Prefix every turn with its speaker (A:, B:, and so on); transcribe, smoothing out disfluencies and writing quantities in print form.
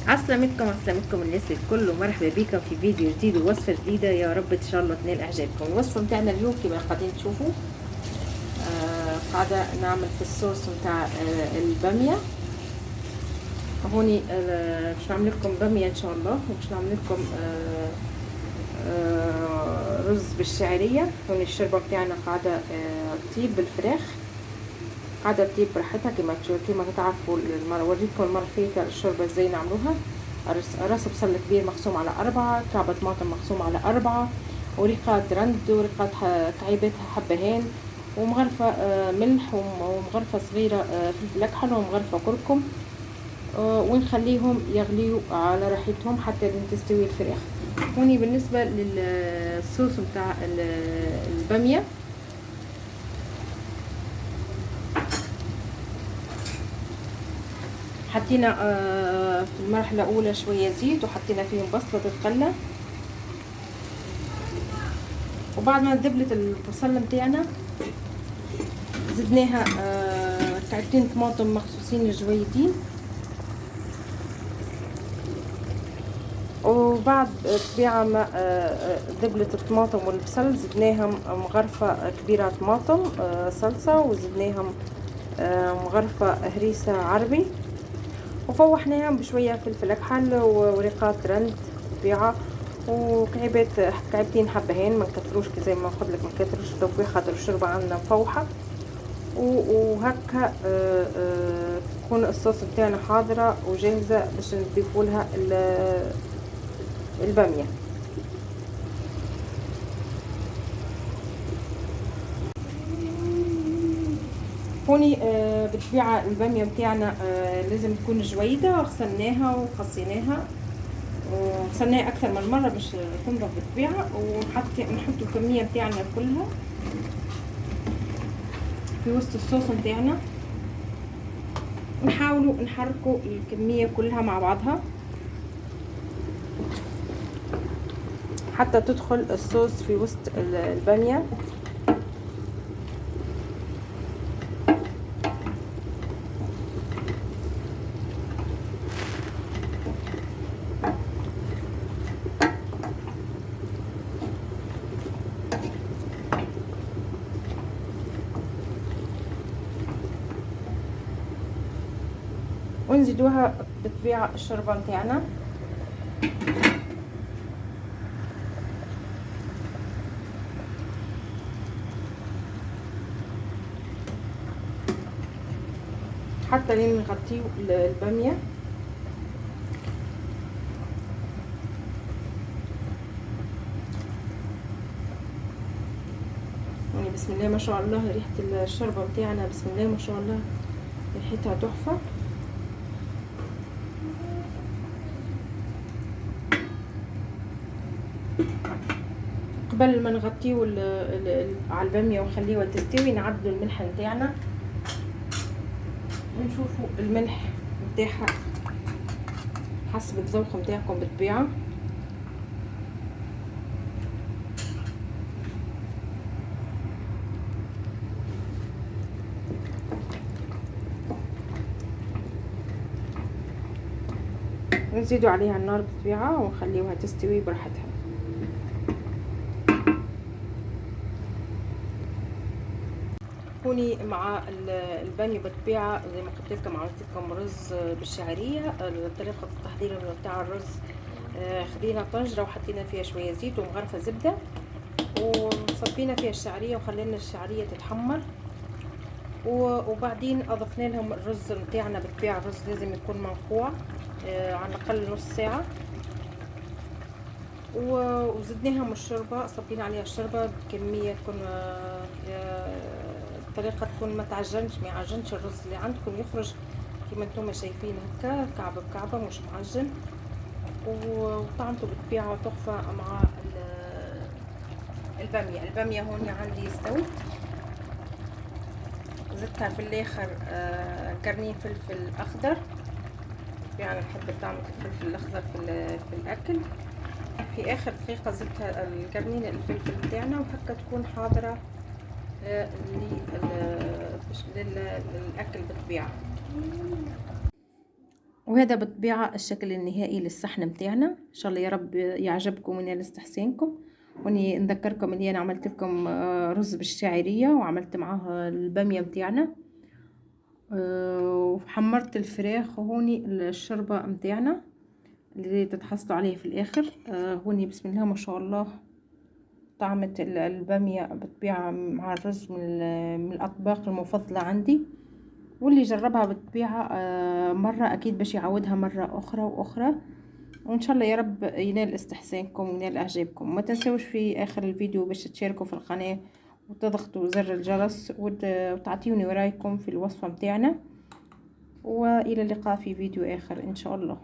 A: عسلامتكم الناس الكل، ومرحبا بكم في فيديو جديد ووصفه جديده. يا رب ان شاء الله تنال اعجابكم. الوصفه متاعنا اليوم كما قاعدين تشوفوا قاعده نعمل في الصوص متاع الباميه. هوني باش نعمل لكم باميه ان شاء الله، وباش نعمل لكم رز بالشعريه. هوني الشوربه متاعنا قاعده تطيب بالفراخ، قاعده تطيب براحتها كما تعرفوا. وريتكم المره اللي فاتت الشوربه ازاي نعملوها. راس بصل كبير مقسوم على 4، كعبة طماطم مقسوم على 4، وريقات رند، وريقات كعيبات حبهان، ومغرفة ملح، ومغرفة صغيرة فلفل أكحل، ومغرفة كركم، ونخليهم يغليوا على راحتهم حتى تستوي الفراخ. هوني بالنسبة للصوص متاع البامية، حطينا في المرحلة الأولى شوية زيت، وحطينا فيهم بصلة تتقلى، وبعد ما دبلت البصل متاعنا زدناها كعبتين طماطم مخصوصين جويدين، وبعد طبيعة ما دبلت الطماطم والبصل زدناها مغرفة كبيرة طماطم صلصة، وزدناها مغرفة هريسة عربي، وفوحناها بشوية فلفل أكحل وريقات رند طبيعة، كعبتين حبهان. ما نكثروش زي ما قلت لك، ما نكثروش التوفيق خاطر الشوربة عندنا مفوحة. وهكا تكون الصوص بتاعنا حاضرة وجاهزة باش نضيفوا لها البامية. هوني بالطبيعة البامية بتاعنا لازم تكون جويدة، غسلناها وقصيناها وغسلناها أكثر من مرة باش تنضف بالطبيعة، نحط الكمية بتاعنا كلها في وسط الصوص بتاعنا، نحاولوا نحركوا الكمية كلها مع بعضها حتى تدخل الصوص في وسط البامية. ونزيدوها بالطبيعة الشوربة متاعنا. حتى لين نغطيو البامية. يعني بسم الله ما شاء الله ريحة الشوربة بتاعنا، بسم الله ما شاء الله ريحتها تحفة. قبل ما نغطيو على البامية ونخليوها تستوي، نعدلو الملح بتاعنا ونشوفوا الملح بتاعها حسب الذوق بتاعكم بالطبيعة. ونزيدوا عليها النار بالطبيعة ونخليوها تستوي براحتها. هوني مع البامية بالطبيعة زي ما قلت لكم عملت لكم رز بالشعرية. طريقة التحضير بتاع الرز، خدينا طنجرة وحطينا فيها شوية زيت ومغرفة زبدة، وصبينا فيها الشعرية وخلينا الشعرية تتحمر، وبعدين اضفنا لهم الرز بتاعنا. بالطبيعة الرز لازم يكون منقوع على الاقل نص ساعة، وزدناهم الشوربة، صبينا عليها الشوربة بكمية تكون بطريقة تكون ما تعجنش، ما يعجنش الرز اللي عندكم، يخرج كما انتم شايفين هكا كعبة بكعبة مش معجن، وطعمته بالطبيعة تحفة مع البامية هون عندي استوت. زدتها في الاخر كرنين فلفل اخضر، يعني نحب طعم الفلفل الاخضر في الاكل. في اخر دقيقة زدتها الكرنين الفلفل بتاعنا، وهكا تكون حاضرة للاكل بالطبيعة. وهذا بالطبيعة الشكل النهائي للصحن متاعنا. ان شاء الله يا رب يعجبكم ونال استحسانكم. وني نذكركم اللي انا عملت لكم رز بالشعرية وعملت معاه البامية متاعنا، وحمرت الفراخ. وهوني الشوربة متاعنا اللي تتحصلوا عليه في الاخر. هوني بسم الله ما شاء الله طعمة البامية بالطبيعة مع الرز من الأطباق المفضلة عندي. واللي جربها بالطبيعة مرة أكيد باش يعودها مرة أخرى وأخرى. وإن شاء الله يا رب ينال استحسانكم وينال إعجابكم. ما تنسوش في آخر الفيديو باش تشاركوا في القناة وتضغطوا زر الجرس وتعطيوني رأيكم في الوصفة متاعنا. وإلى اللقاء في فيديو آخر إن شاء الله.